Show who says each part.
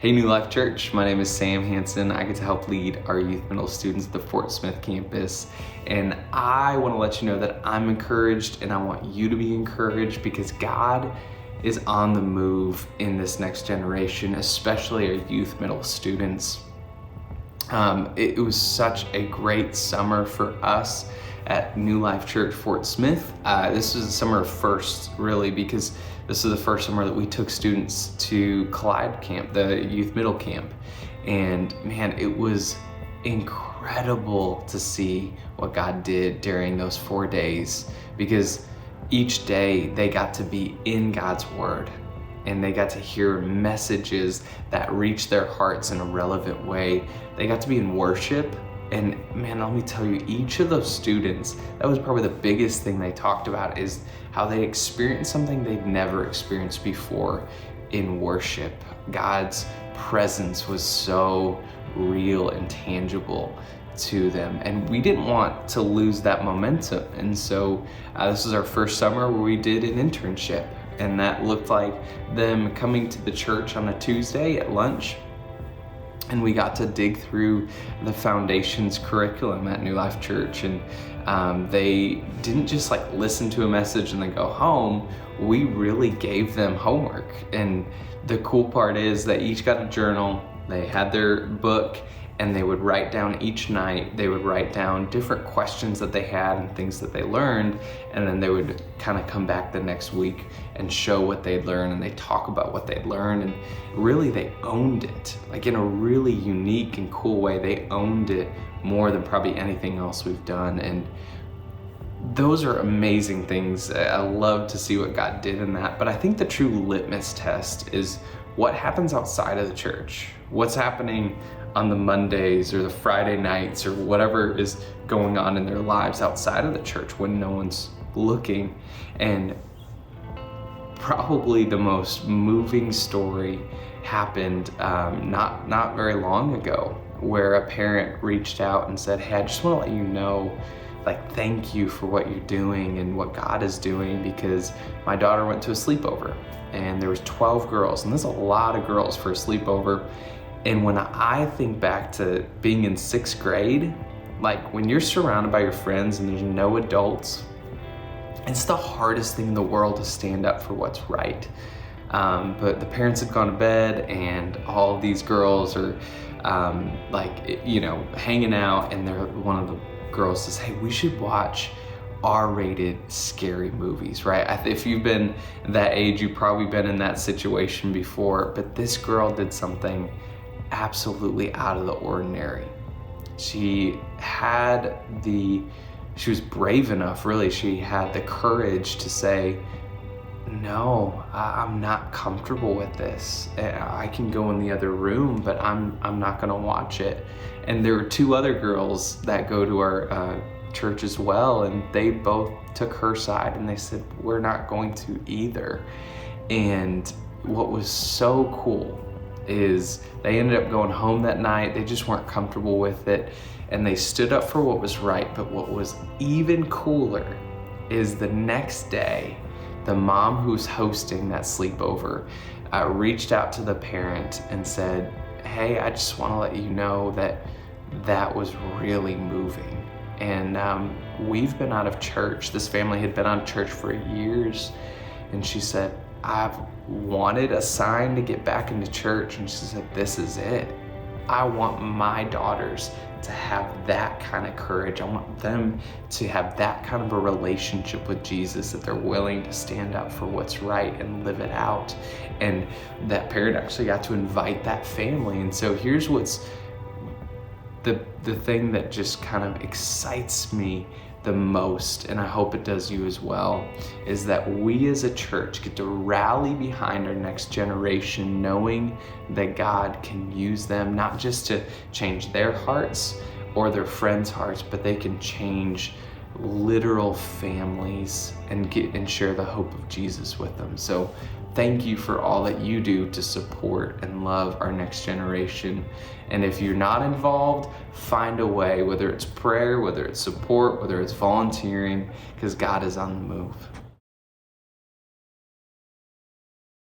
Speaker 1: Hey New Life Church, my name is Sam Hansen. I get to help lead our youth middle students at the Fort Smith campus. And I want to let you know that I'm encouraged and I want you to be encouraged because God is on the move in this next generation, especially our youth middle students. It was such a great summer for us at New Life Church Fort Smith. This was a summer of firsts, really, because this is the first summer that we took students to Collide Camp, the youth middle camp. And man, it was incredible to see what God did during those 4 days, because each day they got to be in God's Word and they got to hear messages that reached their hearts in a relevant way. They got to be in worship. And man, let me tell you, each of those students, that was probably the biggest thing they talked about, is how they experienced something they'd never experienced before in worship. God's presence was so real and tangible to them. And we didn't want to lose that momentum. And so this was our first summer where we did an internship. And that looked like them coming to the church on a Tuesday at lunch. And we got to dig through the Foundations curriculum at New Life Church. And they didn't just like listen to a message and then go home. We really gave them homework. And the cool part is that each got a journal. They had their book and they would write down each night. They would write down different questions that they had and things that they learned. And then they would kind of come back the next week and show what they'd learned, and they talk about what they'd learned. And really they owned it, like in a really unique and cool way. They owned it more than probably anything else we've done. And those are amazing things. I love to see what God did in that. But I think the true litmus test is what happens outside of the church. What's happening on the Mondays or the Friday nights or whatever is going on in their lives outside of the church when no one's looking. And probably the most moving story happened not very long ago, where a parent reached out and said, "Hey, I just want to let you know, like, thank you for what you're doing and what God is doing, because my daughter went to a sleepover and there was 12 girls, and there's a lot of girls for a sleepover. And when I think back to being in 6th grade, like when you're surrounded by your friends and there's no adults, it's the hardest thing in the world to stand up for what's right. But the parents had gone to bed and all of these girls are hanging out, and one of the girls says, "Hey, we should watch R-rated scary movies," right? If you've been that age, you've probably been in that situation before. But this girl did something absolutely out of the ordinary. She was brave enough, really. She had the courage to say, "No, I'm not comfortable with this. I can go in the other room, but I'm not gonna watch it." And there were 2 other girls that go to our church as well, and they both took her side and they said, "We're not going to either." And what was so cool is they ended up going home that night. They just weren't comfortable with it, and they stood up for what was right. But what was even cooler is the next day, the mom who's hosting that sleepover reached out to the parent and said, "Hey, I just want to let you know that was really moving." And we've been out of church. This family had been out of church for years. And she said, "I've wanted a sign to get back into church." And she said, "This is it. I want my daughters to have that kind of courage. I want them to have that kind of a relationship with Jesus, that they're willing to stand up for what's right and live it out." And that parent actually got to invite that family. And so here's what's the thing that just kind of excites me the most, and I hope it does you as well, is that we as a church get to rally behind our next generation, knowing that God can use them not just to change their hearts or their friends' hearts, but they can change literal families and share the hope of Jesus with them. So thank you for all that you do to support and love our next generation. And if you're not involved, find a way, whether it's prayer, whether it's support, whether it's volunteering, because God is on the move.